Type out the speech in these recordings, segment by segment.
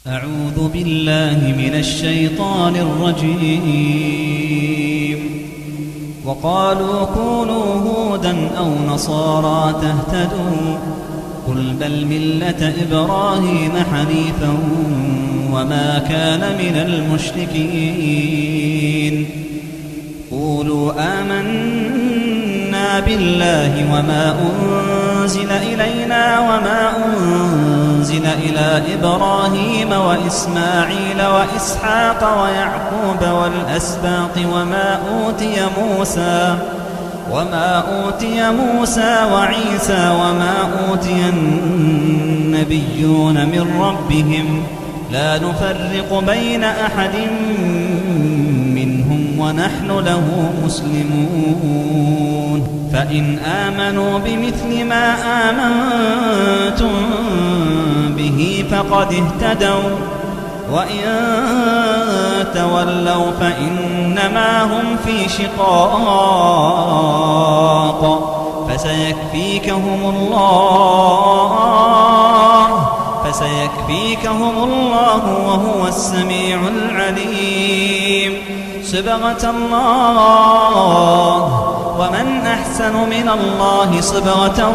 أعوذ بالله من الشيطان الرجيم. وقالوا كونوا هودا أو نصارى تهتدوا قل بل ملة إبراهيم حنيفا وما كان من المشركين. قولوا آمنا بالله وما أنزل إلينا وما أنزل إلى إبراهيم وإسماعيل وإسحاق ويعقوب والأسباط وما أوتي موسى وعيسى وما أوتي النبيون من ربهم لا نفرق بين أحد منهم ونحن له مسلمون. فإن آمنوا بمثل ما آمنتم به فقد اهتدوا وإن تولوا فإنما هم في شقاق فسيكفيكهم الله وهو السميع العليم. صبغة الله ومن أحسن من الله صبغة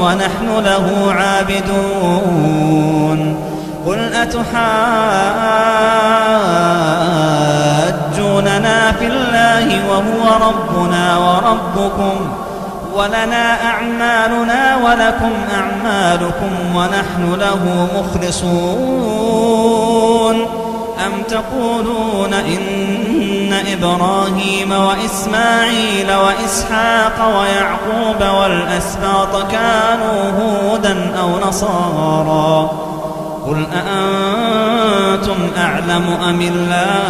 ونحن له عابدون. قل أتحاجوننا في الله وهو ربنا وربكم ولنا أعمالنا ولكم أعمالكم ونحن له مخلصون. أم تقولون إن إبراهيم وإسماعيل وإسحاق ويعقوب والأسباط كانوا هودا أو نصارى قل أأنتم أعلم أم الله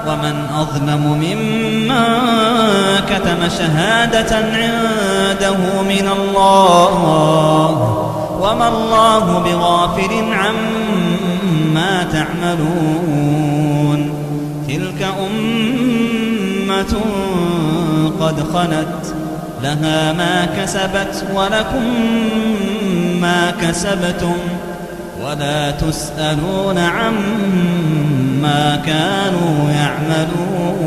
ومن أظلم ممن كتم شهادة عنده من الله وما الله بغافل عما تعملون. تلك أمة قد خلت لها ما كسبت ولكم ما كسبتم ولا تسألون عما كانوا يعملون.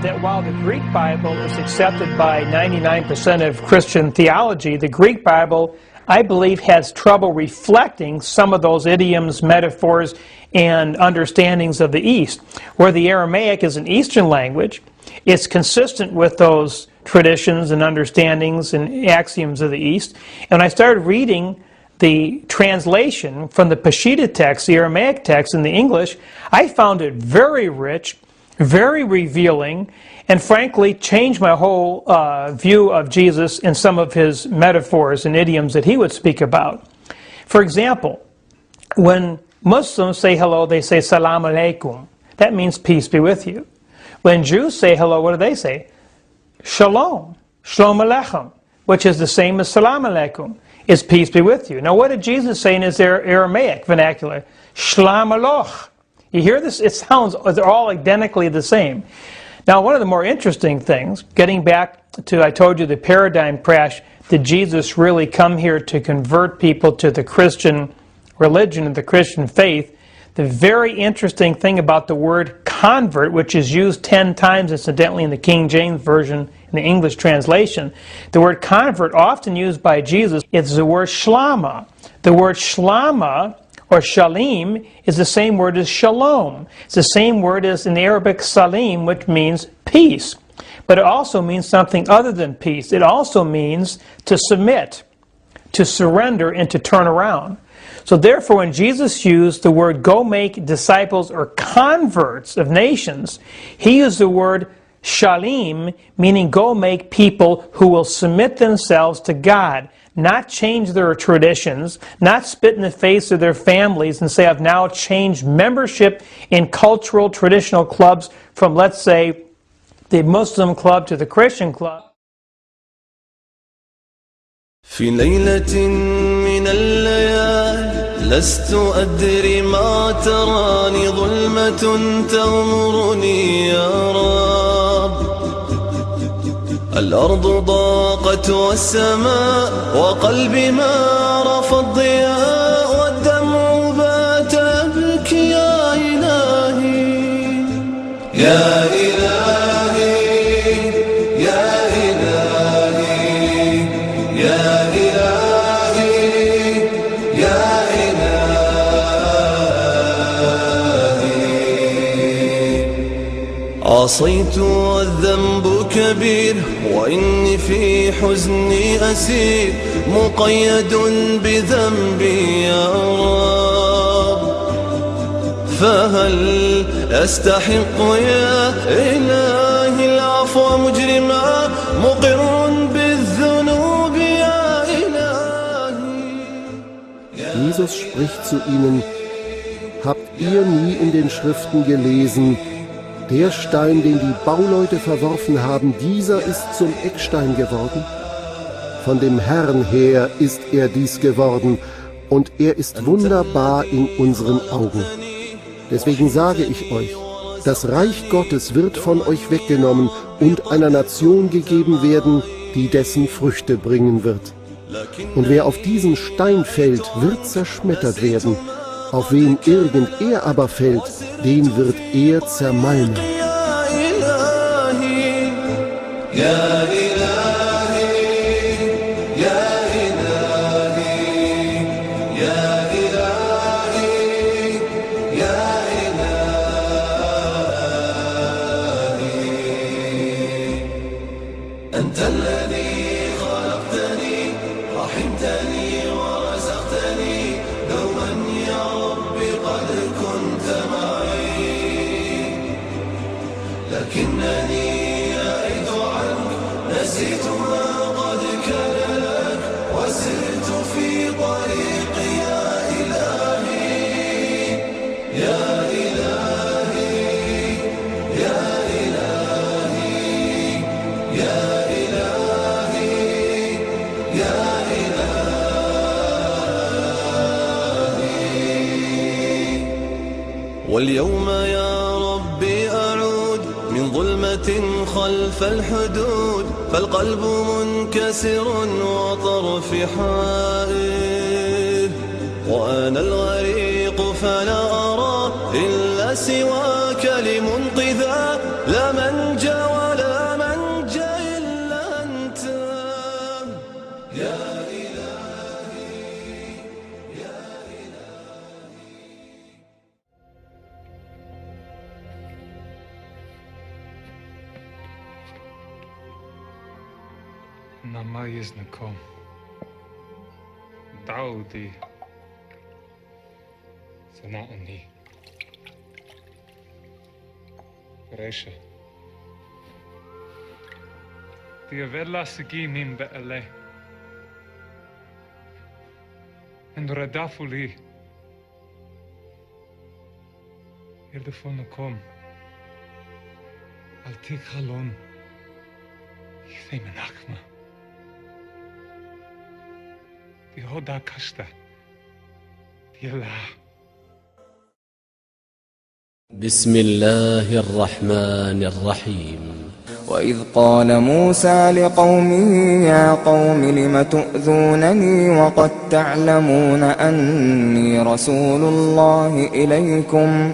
That while the Greek Bible is accepted by 99% of Christian theology, the Greek Bible, I believe, has trouble reflecting some of those idioms, metaphors, and understandings of the East. Where the Aramaic is an Eastern language, it's consistent with those traditions and understandings and axioms of the East. And I started reading the translation from the Peshitta text, the Aramaic text, in the English. I found it very rich, very revealing, and frankly changed my whole view of Jesus and some of his metaphors and idioms that he would speak about. For example, when Muslims say hello, they say salam alaikum. That means peace be with you. When Jews say hello, what do they say? Shalom, shalom aleichem, which is the same as salam alaikum, is peace be with you. Now what did Jesus say in his Aramaic vernacular? Shalom aloch. You hear this? It sounds, they're all identically the same. Now, one of the more interesting things, getting back to, I told you, the paradigm crash, did Jesus really come here to convert people to the Christian religion and the Christian faith? The very interesting thing about the word convert, which is used 10 times, incidentally, in the King James Version, in the English translation, the word convert, often used by Jesus, it's the word shlama. The word shlama, or shalim, is the same word as shalom. It's the same word as in the Arabic salim, which means peace. But it also means something other than peace. It also means to submit, to surrender, and to turn around. So therefore, when Jesus used the word go make disciples or converts of nations, he used the word shalim, meaning go make people who will submit themselves to God, not change their traditions, not spit in the face of their families and say, I've now changed membership in cultural traditional clubs from, let's say, the Muslim club to the Christian club. في ليلة من الليالي لست أدري ما تراني ظلمة تغمرني يا رب الأرض ضاقت والسماء وقلبي ما رفض ضياء والدمع بات يبكي يا إلهي يا إلهي يا إلهي يا إلهي يا إلهي عصيت والذنب كبير وإني في حزني أسير مقيد بذنبي يا رب فهل أستحق يا إلهي العفو مجرما مقر بالذنوب يا إلهي. Jesus spricht zu ihnen: Habt ihr nie in den Schriften gelesen, der Stein, den die Bauleute verworfen haben, dieser ist zum Eckstein geworden? Von dem Herrn her ist er dies geworden, und er ist wunderbar in unseren Augen. Deswegen sage ich euch, das Reich Gottes wird von euch weggenommen und einer Nation gegeben werden, die dessen Früchte bringen wird. Und wer auf diesen Stein fällt, wird zerschmettert werden. Auf wen irgend er aber fällt, den wird er zermalmen. يا إلهي يا إلهي يا إلهي يا إلهي أنت الذي خلقتني رحمتني ورزقتني دوما يا رب قد كنت معي لكنني نسيت ما قد كان لك وسرت في طريقي يا إلهي يا إلهي يا إلهي يا إلهي يا إلهي. واليوم يا ربي أعود من ظلمة خلف الحدود فالقلب منكسر وطرفي حائر وأنا الغريق فلا أرى إلا سواك لمنقذا لا منجى ولا منجى إلا أنت يا إلهي يا إلهي. Nama iznikom, Daudi, Sana'ani, Resha. Diavella Siginim Be'ale, and Radafuli, Ildefonakom, Altikhalon, Ytheimenachma. Yehoda Kashta, Yelah. بسم الله الرحمن الرحيم. وإذ قال موسى لقومه يا قوم لم تؤذونني وقد تعلمون أني رسول الله إليكم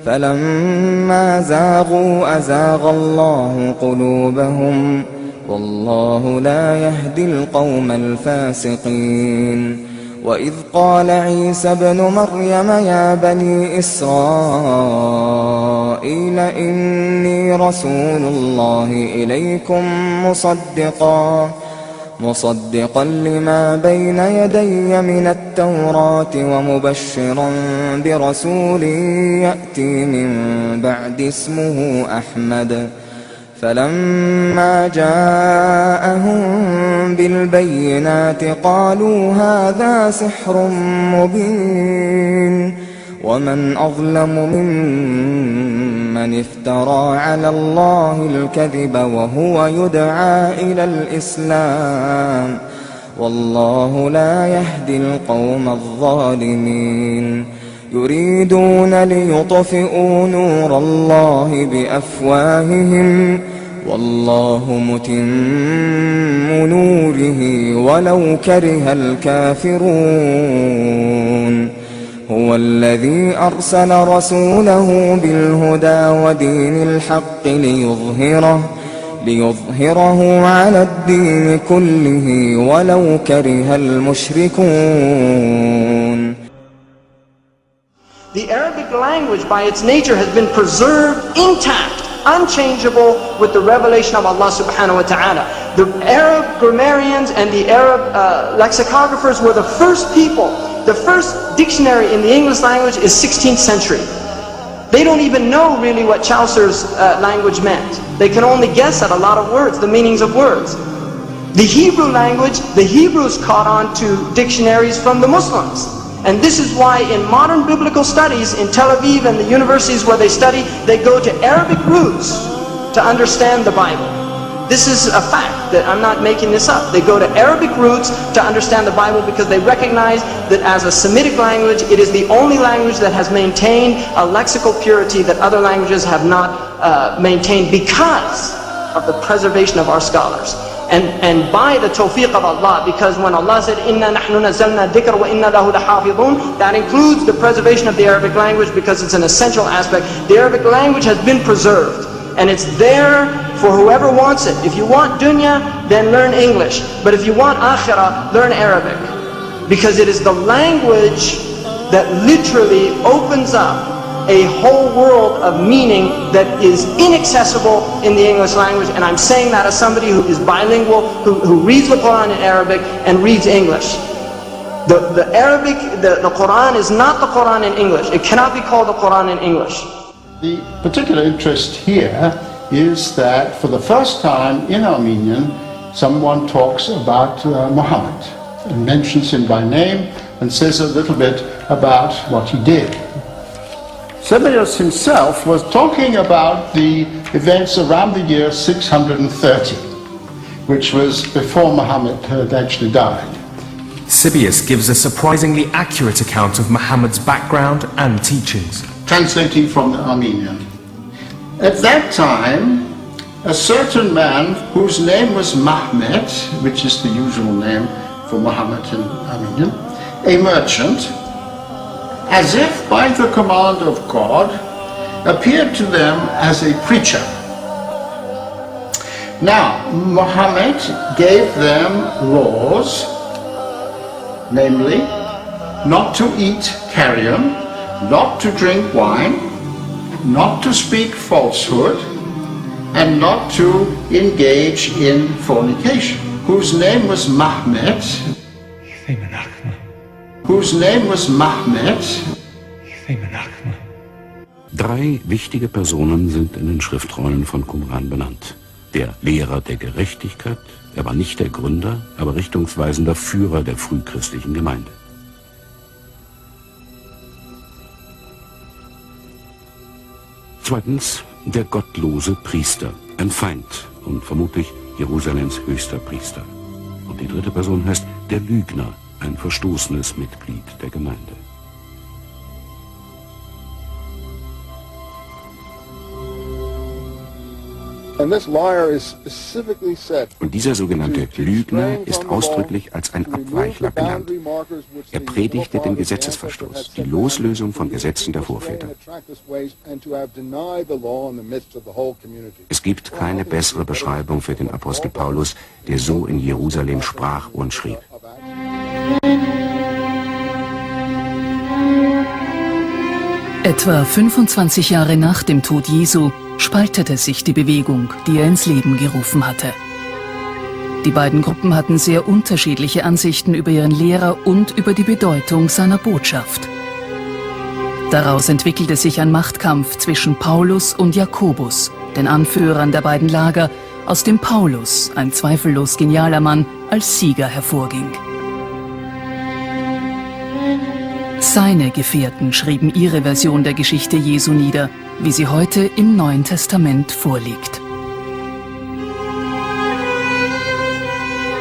فلما زاغوا أزاغ الله قلوبهم والله لا يهدي القوم الفاسقين. وإذ قال عيسى ابن مريم يا بني إسرائيل إني رسول الله إليكم مصدقا لما بين يدي من التوراة ومبشرا برسول يأتي من بعد اسمه أحمد. فلما جاءهم بالبينات قالوا هذا سحر مبين ومن أظلم ممن افترى على الله الكذب وهو يدعى إلى الإسلام والله لا يهدي القوم الظالمين. يريدون ليطفئوا نور الله بأفواههم والله متم نوره ولو كره الكافرون هو الذي أرسل رسوله بالهدى ودين الحق ليظهره على الدين كله ولو كره المشركون. The Arabic language by its nature has been preserved intact, unchangeable with the revelation of Allah subhanahu wa ta'ala. The Arab grammarians and the Arab lexicographers were the first people. The first dictionary in the English language is 16th century. They don't even know really what Chaucer's language meant. They can only guess at a lot of words, the meanings of words. The Hebrew language, the Hebrews caught on to dictionaries from the Muslims. And this is why in modern biblical studies in Tel Aviv and the universities where they study, they go to Arabic roots to understand the Bible. This is a fact, that I'm not making this up. They go to Arabic roots to understand the Bible because they recognize that as a Semitic language, it is the only language that has maintained a lexical purity that other languages have not maintained because of the preservation of our scholars. And by the tawfiq of Allah, because when Allah said, "Inna nahnu nazzalna dhikra wa inna lahu lahafidhun," that includes the preservation of the Arabic language because it's an essential aspect. The Arabic language has been preserved, and it's there for whoever wants it. If you want dunya, then learn English. But if you want akhirah, learn Arabic. Because it is the language that literally opens up a whole world of meaning that is inaccessible in the English language. And I'm saying that as somebody who is bilingual, who reads the Quran in Arabic and reads English. The Arabic, the Quran is not the Quran in English. It cannot be called the Quran in English. The particular interest here is that for the first time in Armenian, someone talks about Muhammad and mentions him by name and says a little bit about what he did. Sebeos himself was talking about the events around the year 630, which was before Muhammad had actually died. Sebeos gives a surprisingly accurate account of Muhammad's background and teachings. Translating from the Armenian. At that time, a certain man whose name was Mahmet, which is the usual name for Muhammad in Armenian, a merchant, as if by the command of God, appeared to them as a preacher. Now, Muhammad gave them laws, namely, not to eat carrion, not to drink wine, not to speak falsehood, and not to engage in fornication. Whose name was Mahmet, Drei wichtige Personen sind in den Schriftrollen von Qumran benannt. Der Lehrer der Gerechtigkeit, er war nicht der Gründer, aber richtungsweisender Führer der frühchristlichen Gemeinde. Zweitens, der gottlose Priester, ein Feind und vermutlich Jerusalems höchster Priester. Und die dritte Person heißt der Lügner, ein verstoßenes Mitglied der Gemeinde. Und dieser sogenannte Lügner ist ausdrücklich als ein Abweichler benannt. Er predigte den Gesetzesverstoß, die Loslösung von Gesetzen der Vorväter. Es gibt keine bessere Beschreibung für den Apostel Paulus, der so in Jerusalem sprach und schrieb. Etwa 25 Jahre nach dem Tod Jesu spaltete sich die Bewegung, die er ins Leben gerufen hatte. Die beiden Gruppen hatten sehr unterschiedliche Ansichten über ihren Lehrer und über die Bedeutung seiner Botschaft. Daraus entwickelte sich ein Machtkampf zwischen Paulus und Jakobus, den Anführern der beiden Lager, aus dem Paulus, ein zweifellos genialer Mann, als Sieger hervorging. Seine Gefährten schrieben ihre Version der Geschichte Jesu nieder, wie sie heute im Neuen Testament vorliegt.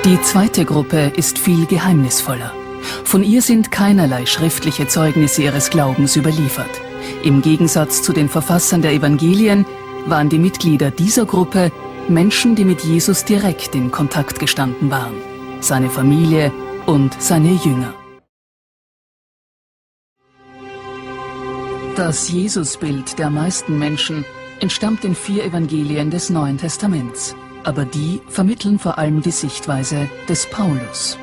Die zweite Gruppe ist viel geheimnisvoller. Von ihr sind keinerlei schriftliche Zeugnisse ihres Glaubens überliefert. Im Gegensatz zu den Verfassern der Evangelien waren die Mitglieder dieser Gruppe Menschen, die mit Jesus direkt in Kontakt gestanden waren, seine Familie und seine Jünger. Das Jesusbild der meisten Menschen entstammt den 4 Evangelien des Neuen Testaments, aber die vermitteln vor allem die Sichtweise des Paulus.